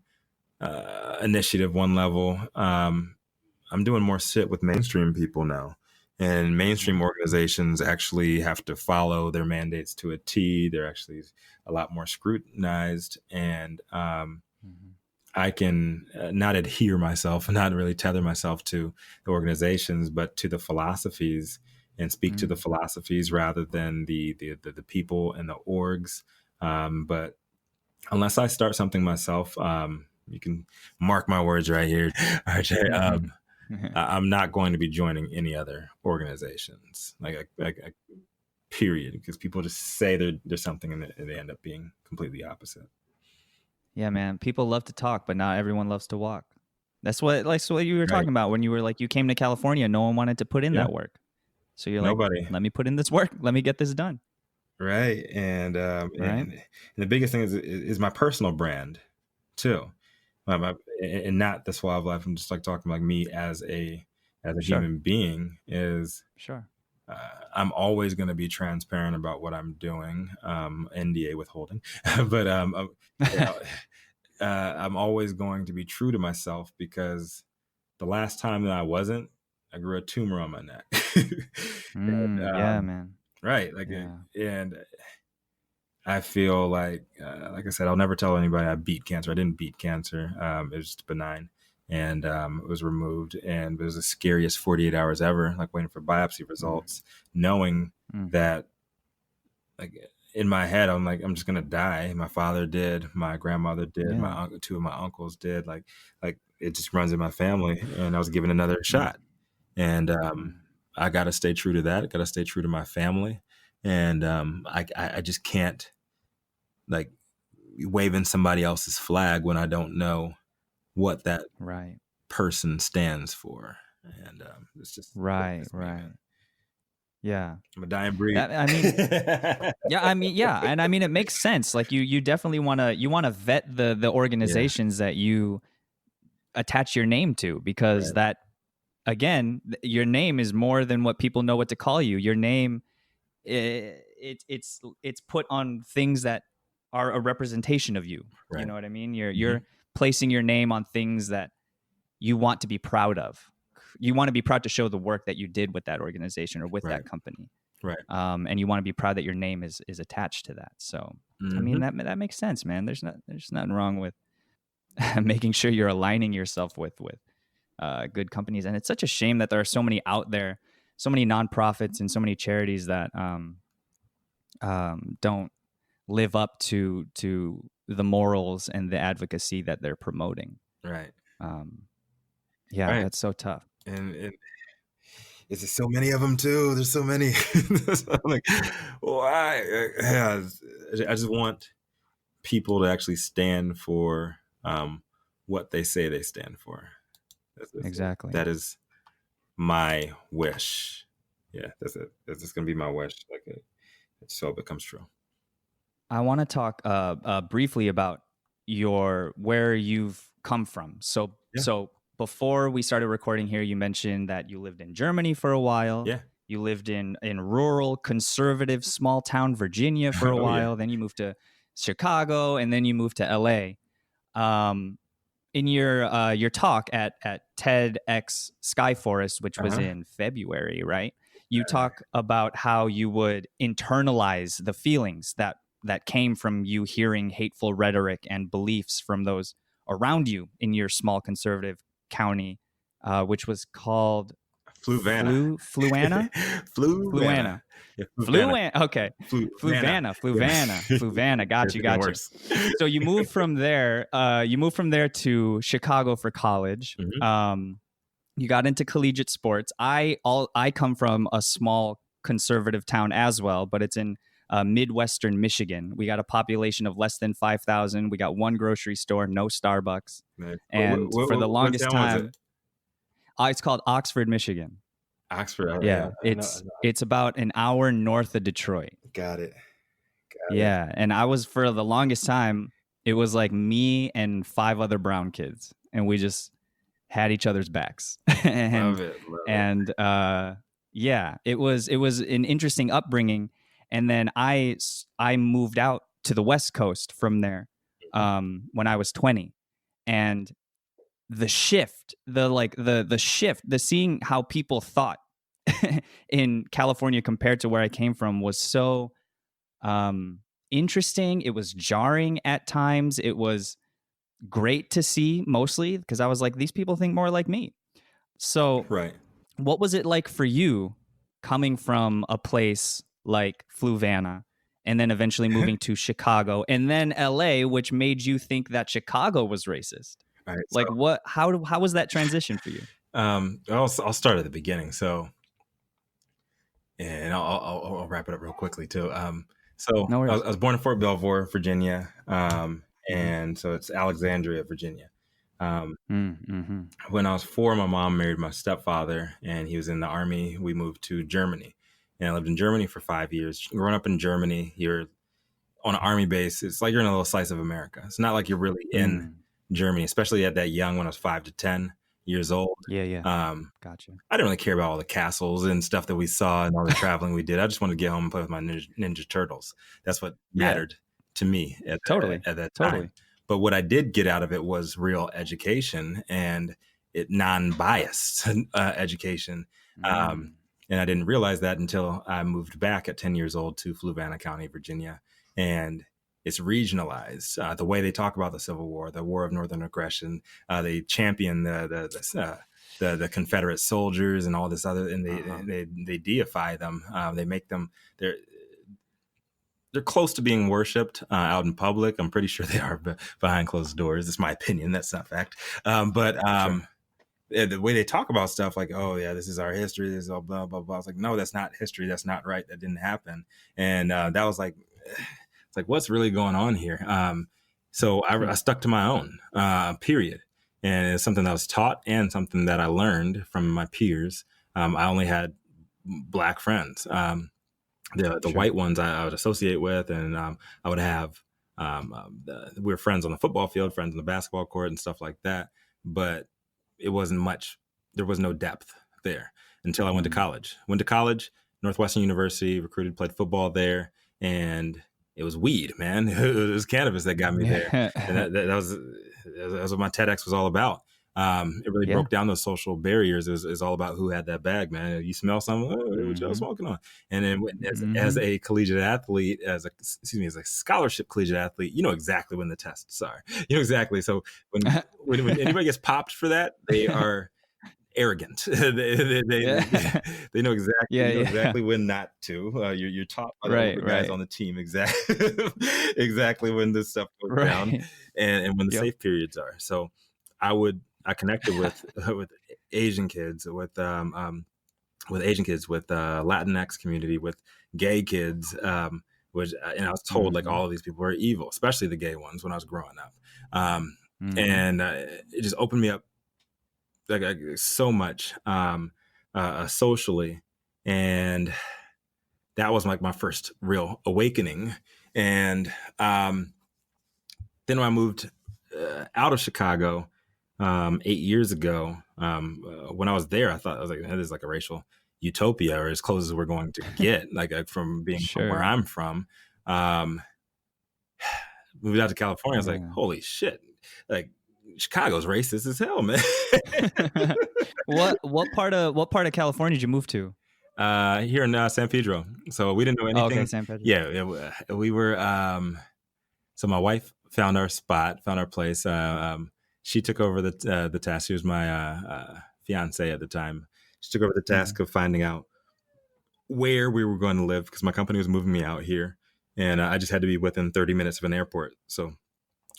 initiative, one level. I'm doing more shit with mainstream people now. And mainstream organizations actually have to follow their mandates to a T. They're actually a lot more scrutinized. And I can not adhere myself, not really tether myself to the organizations, but to the philosophies, and speak to the philosophies rather than the people and the orgs. But unless I start something myself, you can mark my words right here, RJ. I'm not going to be joining any other organizations, like period, because people just say there's something and they end up being completely opposite. Yeah, man. People love to talk, but not everyone loves to walk. That's what you were talking about when you were like, you came to California. No one wanted to put in that work. So you're Nobody. Let me put in this work. Let me get this done. Right. And the biggest thing is my personal brand too. And not the Suave life. I'm just like talking like me as a human being is I'm always going to be transparent about what I'm doing. NDA withholding, but I'm always going to be true to myself, because the last time that I wasn't, I grew a tumor on my neck. And, yeah, man. Right. And I feel like I said, I'll never tell anybody I beat cancer. I didn't beat cancer. It was just benign, and it was removed. And it was the scariest 48 hours ever, like waiting for biopsy results, knowing that, like, in my head, I'm like, I'm just going to die. My father did, my grandmother did, two of my uncles did, like it just runs in my family. And I was given another shot, and I got to stay true to that. I got to stay true to my family. And I just can't, like, waving somebody else's flag when I don't know what that person stands for. And it's just right. Yeah, I'm a dying breed. And I mean, it makes sense. Like you definitely want to vet the organizations that you attach your name to, because that, again, your name is more than what people know what to call you. Your name, it's put on things that are a representation of you. You know what I mean? You're placing your name on things that you want to be proud of. You want to be proud to show the work that you did with that organization or with that company. Right. And you want to be proud that your name is attached to that. So, I mean, that makes sense, man. There's nothing wrong with making sure you're aligning yourself with good companies. And it's such a shame that there are so many out there, so many nonprofits and so many charities that don't live up to the morals and the advocacy that they're promoting. Right. That's so tough. And it's just so many of them too. There's so many. I'm like, why? I just want people to actually stand for what they say they stand for. Exactly. That is my wish. Yeah, that's it. That's just gonna be my wish. So it becomes true. I want to talk briefly about where you've come from. So before we started recording here, you mentioned that you lived in Germany for a while. Yeah. You lived in rural, conservative, small town Virginia for a while. Then you moved to Chicago, and then you moved to LA. In your talk at TEDx Skyforest, which was in February, right? You talk about how you would internalize the feelings that came from you hearing hateful rhetoric and beliefs from those around you in your small conservative county, which was called Fluvanna. Fluvanna. Yeah, Okay. Fluvanna. Got you. So you moved from there. To Chicago for college. You got into collegiate sports. I come from a small conservative town as well, but it's in Midwestern Michigan. We got a population of less than 5,000. We got one grocery store, no Starbucks. Nice. And for the longest time, it's called Oxford, Michigan. Oxford. Yeah. It's about an hour north of Detroit. Got it. Yeah. And I was, for the longest time, it was like me and 5 other brown kids, and we just had each other's backs. Love it. Yeah, it was an interesting upbringing. And then I moved out to the West Coast from there when I was 20. And the shift, the seeing how people thought in California compared to where I came from was so interesting. It was jarring at times. It was great to see, mostly because I was like, these people think more like me. So Right. what was it like for you coming from a place like Fluvanna and then eventually moving to Chicago and then LA, which made you think that Chicago was racist? All right. Like So, how was that transition for you? I'll start at the beginning. So, and I'll wrap it up real quickly too. So No worries. I was born in Fort Belvoir, Virginia, Mm-hmm. and so it's Alexandria, Virginia. Um, Mm-hmm. when I was 4, my mom married my stepfather, and he was in the army. We moved to Germany, and I lived in Germany for 5 years. Growing up in Germany, you're on an army base. It's like you're in a little slice of America. It's not like you're really in Mm. Germany, especially at that young, when I was 5 to 10 years old. Yeah, yeah. Um, Gotcha. I didn't really care about all the castles and stuff that we saw and all the traveling we did. I just wanted to get home and play with my Ninja Turtles. That's what Yeah, mattered to me totally. at that Totally. time. But what I did get out of it was real education and non-biased education. Um, Mm. and I didn't realize that until I moved back at 10 years old to Fluvanna County, Virginia. And it's regionalized. The way they talk about the Civil War, the War of Northern Aggression, they champion the Confederate soldiers and all this other, and they deify them. They make them they're close to being worshipped out in public. I'm pretty sure they are behind closed doors. It's my opinion. That's not fact. But Sure. the way they talk about stuff like, oh yeah, this is our history, this is all blah blah blah. I was like, no, that's not history. That's not right. That didn't happen. And that was like, it's like, what's really going on here? So I stuck to my own period, and it's something that was taught and something that I learned from my peers. I only had black friends. The Sure. white ones I would associate with, and I would have we were friends on the football field, friends on the basketball court, and stuff like that. But it wasn't much. There was no depth there until I went to college. Went to college, Northwestern University, recruited, played football there, and it was weed, man. It was cannabis that got me there, and that was what my TEDx was all about. It really Yeah. broke down those social barriers. It was all about who had that bag, man. You smell something, oh, what y'all smoking on? And then as a collegiate athlete, as a scholarship collegiate athlete, you know exactly when the tests are. You know exactly. So when anybody gets popped for that, they are arrogant. they Yeah. know exactly Yeah, yeah. when not to. You're taught by the Right, older guys right. on the team exactly when this stuff goes down, Right. and when the Yep. safe periods are. So I connected with Asian kids, with Asian kids, with Latinx community, with gay kids, which and I was told like all of these people were evil, especially the gay ones when I was growing up, and it just opened me up like so much socially, and that was like my first real awakening. And then when I moved out of Chicago 8 years ago, when I was there, I thought, I was like, this is like a racial utopia, or as close as we're going to get, like from being from where Sure. I'm from. Moved out to California, I was like, Yeah. holy shit, like Chicago's racist as hell, man. What part of California did you move to? Here in San Pedro. So we didn't know Oh, okay, anything. San Pedro. Yeah, we were. So my wife found our spot, found our place. She took over the task. She was my fiance at the time. She took over the task of finding out where we were going to live, because my company was moving me out here, and I just had to be within 30 minutes of an airport. So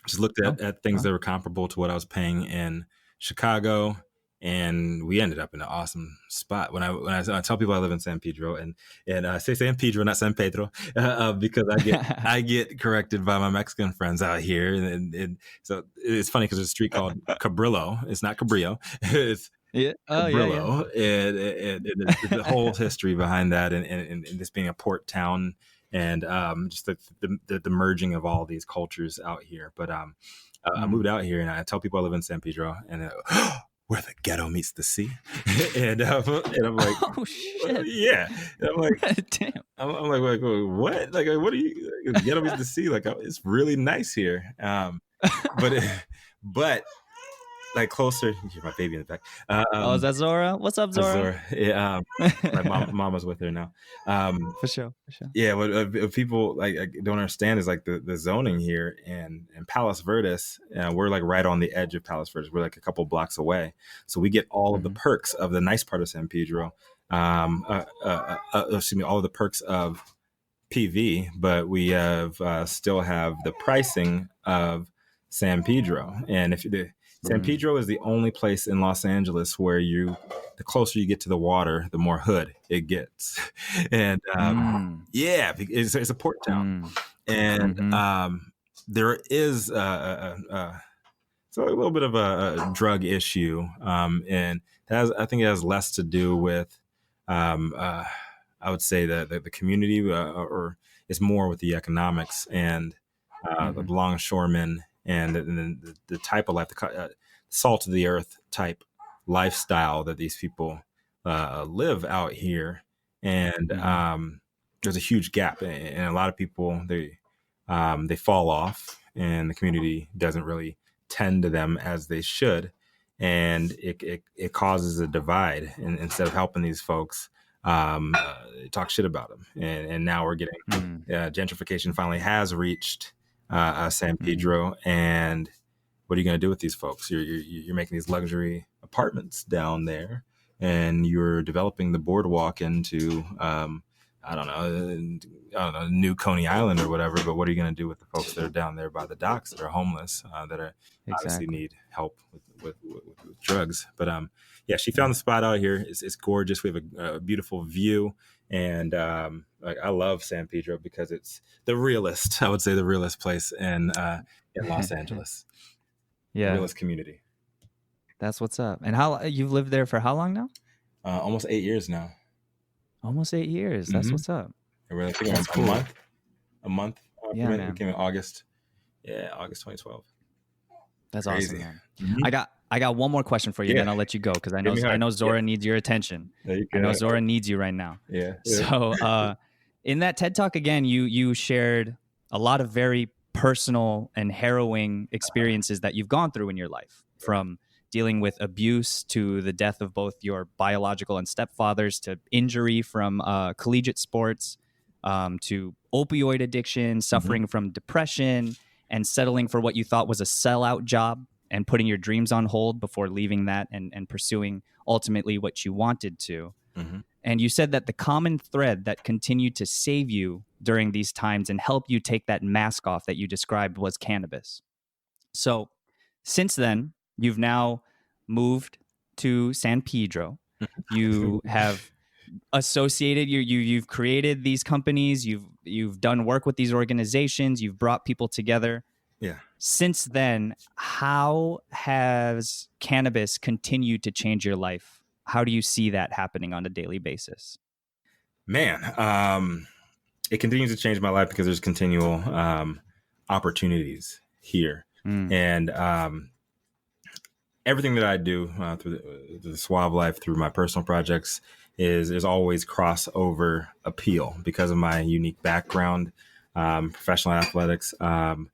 just looked Oh, at things wow. that were comparable to what I was paying in Chicago, and we ended up in an awesome spot. When I tell people I live in San Pedro, and I say San Pedro, not San Pedro, because I get corrected by my Mexican friends out here, and so it's funny because there's a street called Cabrillo. It's not Cabrillo. It's Yeah. Oh, yeah, yeah. Cabrillo, and there's the whole history behind that, and this being a port town, and just the merging of all these cultures out here. But I moved out here, and I tell people I live in San Pedro, and where the ghetto meets the sea. And I'm like, Oh shit! yeah. And I'm like, Damn. I'm like, what? Like, what are you? Like, ghetto meets the sea. Like, it's really nice here. But but like closer. You hear my baby in the back. Oh, is that Zora? What's up, Zora? Zora. Yeah, my mama's with her now. For sure. Yeah, what people like don't understand is like the zoning here in Palos Verdes. We're like right on the edge of Palos Verdes. We're like a couple blocks away, so we get all of the perks of the nice part of San Pedro. Excuse me, all of the perks of PV, but we have still have the pricing of San Pedro. And if San Pedro is the only place in Los Angeles where the closer you get to the water, the more hood it gets. And yeah, it's a port town, and there is so a little bit of a drug issue, and I think it has less to do with. I would say that the community, or it's more with the economics and the longshoremen and the type of life, the salt of the earth type lifestyle that these people live out here. And there's a huge gap, and a lot of people they fall off, and the community doesn't really tend to them as they should, and it causes a divide. And instead of helping these folks, talk shit about them, and now we're getting gentrification finally has reached San Pedro, and what are you going to do with these folks? You're making these luxury apartments down there, and you're developing the boardwalk into I don't know, New Coney Island or whatever. But what are you going to do with the folks that are down there by the docks that are homeless, that are obviously need help with drugs? But yeah, she found the spot out here. It's gorgeous. We have a beautiful view, and like I love San Pedro because it's the realest. I would say the realest place in Los Angeles. Yeah, the realest community. That's what's up. And how you've lived there for how long now? Almost 8 years now. Almost 8 years. That's what's up. And we're like a month. Yeah, man. We came in August. Yeah, August 2012. That's crazy. Awesome, man. I got one more question for you, then I'll let you go because I know Zora needs your attention. I know Zora needs you right now. Yeah. So in that TED Talk again, you shared a lot of very personal and harrowing experiences that you've gone through in your life, from dealing with abuse to the death of both your biological and stepfathers, to injury from collegiate sports, to opioid addiction, suffering from depression, and settling for what you thought was a sellout job and putting your dreams on hold before leaving that and pursuing ultimately what you wanted to. And you said that the common thread that continued to save you during these times and help you take that mask off that you described was cannabis. So since then, you've now moved to San Pedro. You have associated, you've created these companies, you've done work with these organizations, you've brought people together. Yeah. Since then, how has cannabis continued to change your life? How do you see that happening on a daily basis? Man, it continues to change my life because there's continual opportunities here. And everything that I do through the Suave life, through my personal projects, is always crossover appeal because of my unique background, professional athletics, 10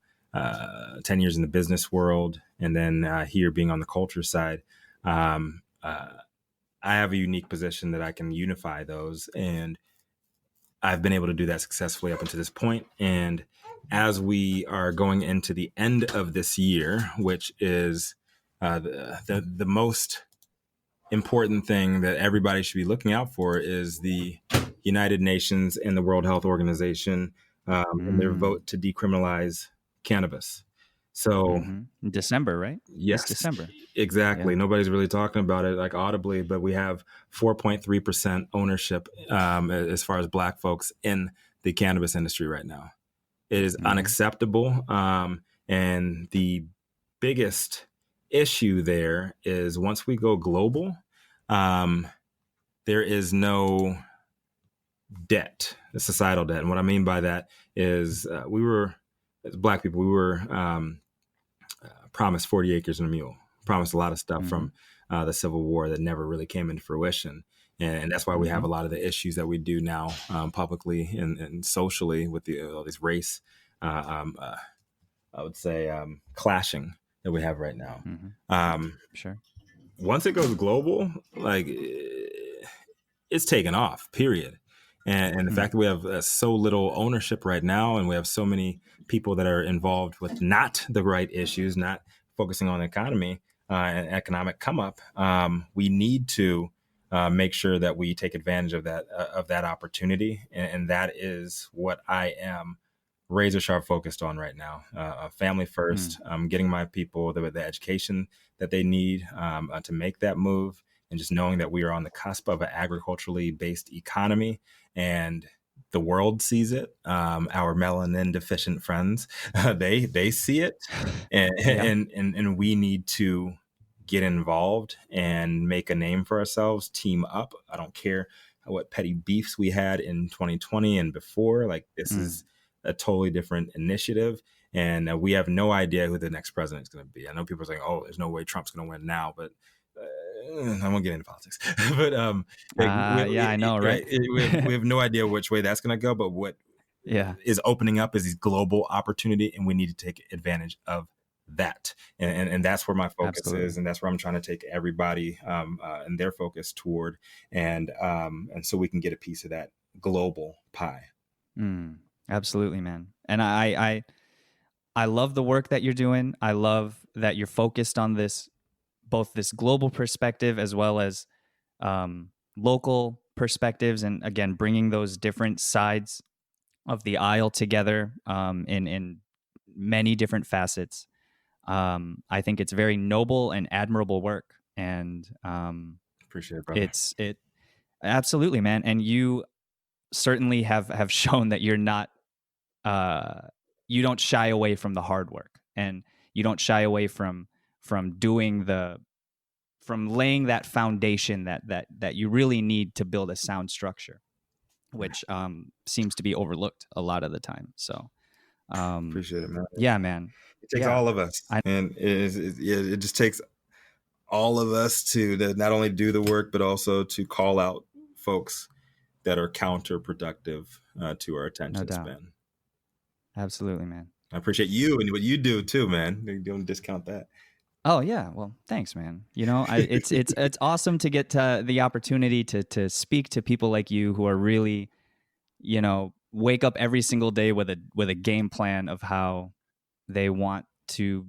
years in the business world, and then here being on the culture side. I have a unique position that I can unify those, and I've been able to do that successfully up until this point. And as we are going into the end of this year, which is the most important thing that everybody should be looking out for, is the United Nations and the World Health Organization and their vote to decriminalize cannabis. So in December, right? Yes, it's December. Exactly. Yeah. Nobody's really talking about it like audibly, but we have 4.3% ownership as far as Black folks in the cannabis industry right now. It is unacceptable. And the biggest issue there is once we go global, there is no debt, the societal debt. And what I mean by that is we were, as Black people, we were promised 40 acres and a mule, promised a lot of stuff from the Civil War that never really came into fruition. And that's why we have a lot of the issues that we do now, publicly and socially, with all these race, I would say, clashing that we have right now. Sure. Once it goes global, like, it's taken off, period. And the fact that we have so little ownership right now, and we have so many people that are involved with not the right issues, not focusing on the economy and economic come up, we need to make sure that we take advantage of that opportunity. And that is what I am razor sharp focused on right now. Family first, getting my people the education that they need to make that move, and just knowing that we are on the cusp of an agriculturally based economy, and the world sees it. Our melanin deficient friends, they see it, and we need to get involved and make a name for ourselves, team up. I don't care what petty beefs we had in 2020 and before. Like, this is a totally different initiative, and we have no idea who the next president is going to be. I know people are saying, "Oh, there's no way Trump's going to win now," but I won't get into politics. But I know, right? We have no idea which way that's going to go. But what is opening up is these global opportunity, and we need to take advantage of that. And that's where my focus is, and that's where I'm trying to take everybody and their focus toward, and so we can get a piece of that global pie. Absolutely, man. And I love the work that you're doing. I love that you're focused on this, both this global perspective as well as local perspectives, and again, bringing those different sides of the aisle together in many different facets. I think it's very noble and admirable work, and appreciate it, brother. It absolutely, man. And you certainly have shown that you're not you don't shy away from the hard work, and you don't shy away from laying that foundation that you really need to build a sound structure, which seems to be overlooked a lot of the time. So appreciate it, man. Yeah, man. It takes all of us, and it just takes all of us to not only do the work, but also to call out folks that are counterproductive to our attention span. Absolutely, man. I appreciate you and what you do too, man. You don't discount that. Oh yeah, well, thanks, man. You know, it's awesome to get the opportunity to speak to people like you who are really, you know, wake up every single day with a game plan of how they want to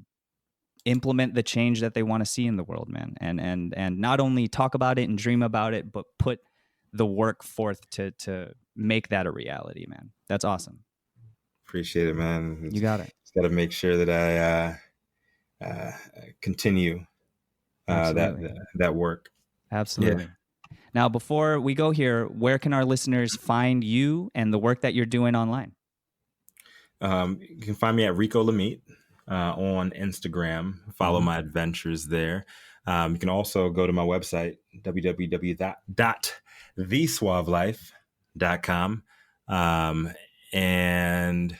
implement the change that they want to see in the world, man. And not only talk about it and dream about it, but put the work forth to make that a reality, man. That's awesome. Appreciate it, man. You got it. Just got to make sure that I continue that work. Absolutely. Yeah. Now, before we go here, where can our listeners find you and the work that you're doing online? You can find me at Rico Lamitte on Instagram. Follow my adventures there. You can also go to my website, www.thesuavelife.com. And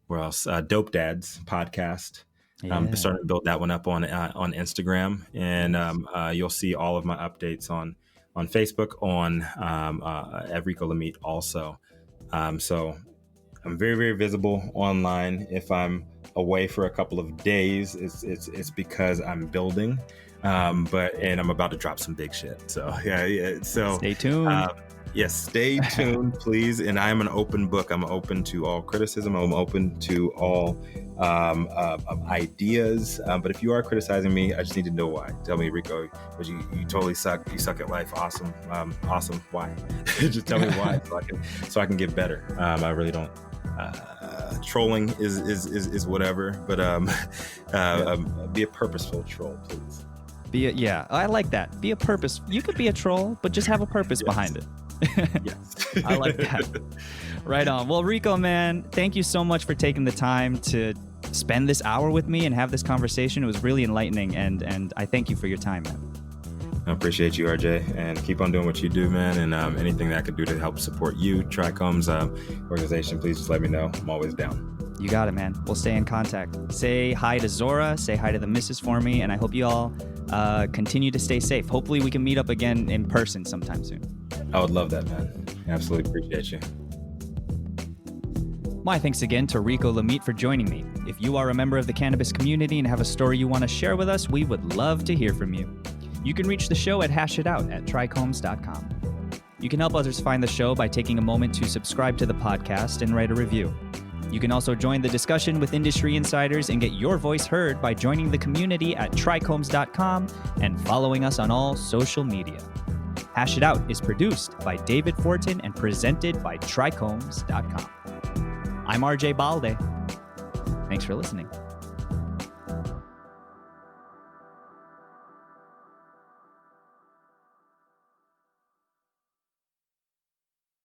where else? Dope Dads podcast. I'm starting to build that one up on Instagram, and you'll see all of my updates on Facebook at Rico Lamitte also. So I'm very, very visible online. If I'm away for a couple of days, it's because I'm building, and I'm about to drop some big shit. So yeah. So stay tuned. Yes, stay tuned, please. And I am an open book. I'm open to all criticism. I'm open to all ideas. But if you are criticizing me, I just need to know why. Tell me, Rico, but you totally suck. You suck at life. Awesome. Awesome. Why? Just tell me why, so I can get better. I really don't. Trolling is whatever, but be a purposeful troll, please. I like that. Be a purpose. You could be a troll, but just have a purpose behind it. Yes. I like that. Right on. Well, Rico, man, thank you so much for taking the time to spend this hour with me and have this conversation. It was really enlightening, and I thank you for your time, man. I appreciate you, RJ, and keep on doing what you do, man. And anything that I could do to help support you, TRICHOMES organization, please just let me know. I'm always down. You got it, man. We'll stay in contact. Say hi to Zora, say hi to the missus for me, and I hope you all continue to stay safe. Hopefully we can meet up again in person sometime soon. I would love that, man. Absolutely appreciate you. My thanks again to Rico Lamitte for joining me. If you are a member of the cannabis community and have a story you want to share with us, we would love to hear from you. You can reach the show at hashitout at trichomes.com. You can help others find the show by taking a moment to subscribe to the podcast and write a review. You can also join the discussion with industry insiders and get your voice heard by joining the community at trichomes.com and following us on all social media. Hash It Out is produced by David Fortin and presented by trichomes.com. I'm RJ Balde. Thanks for listening.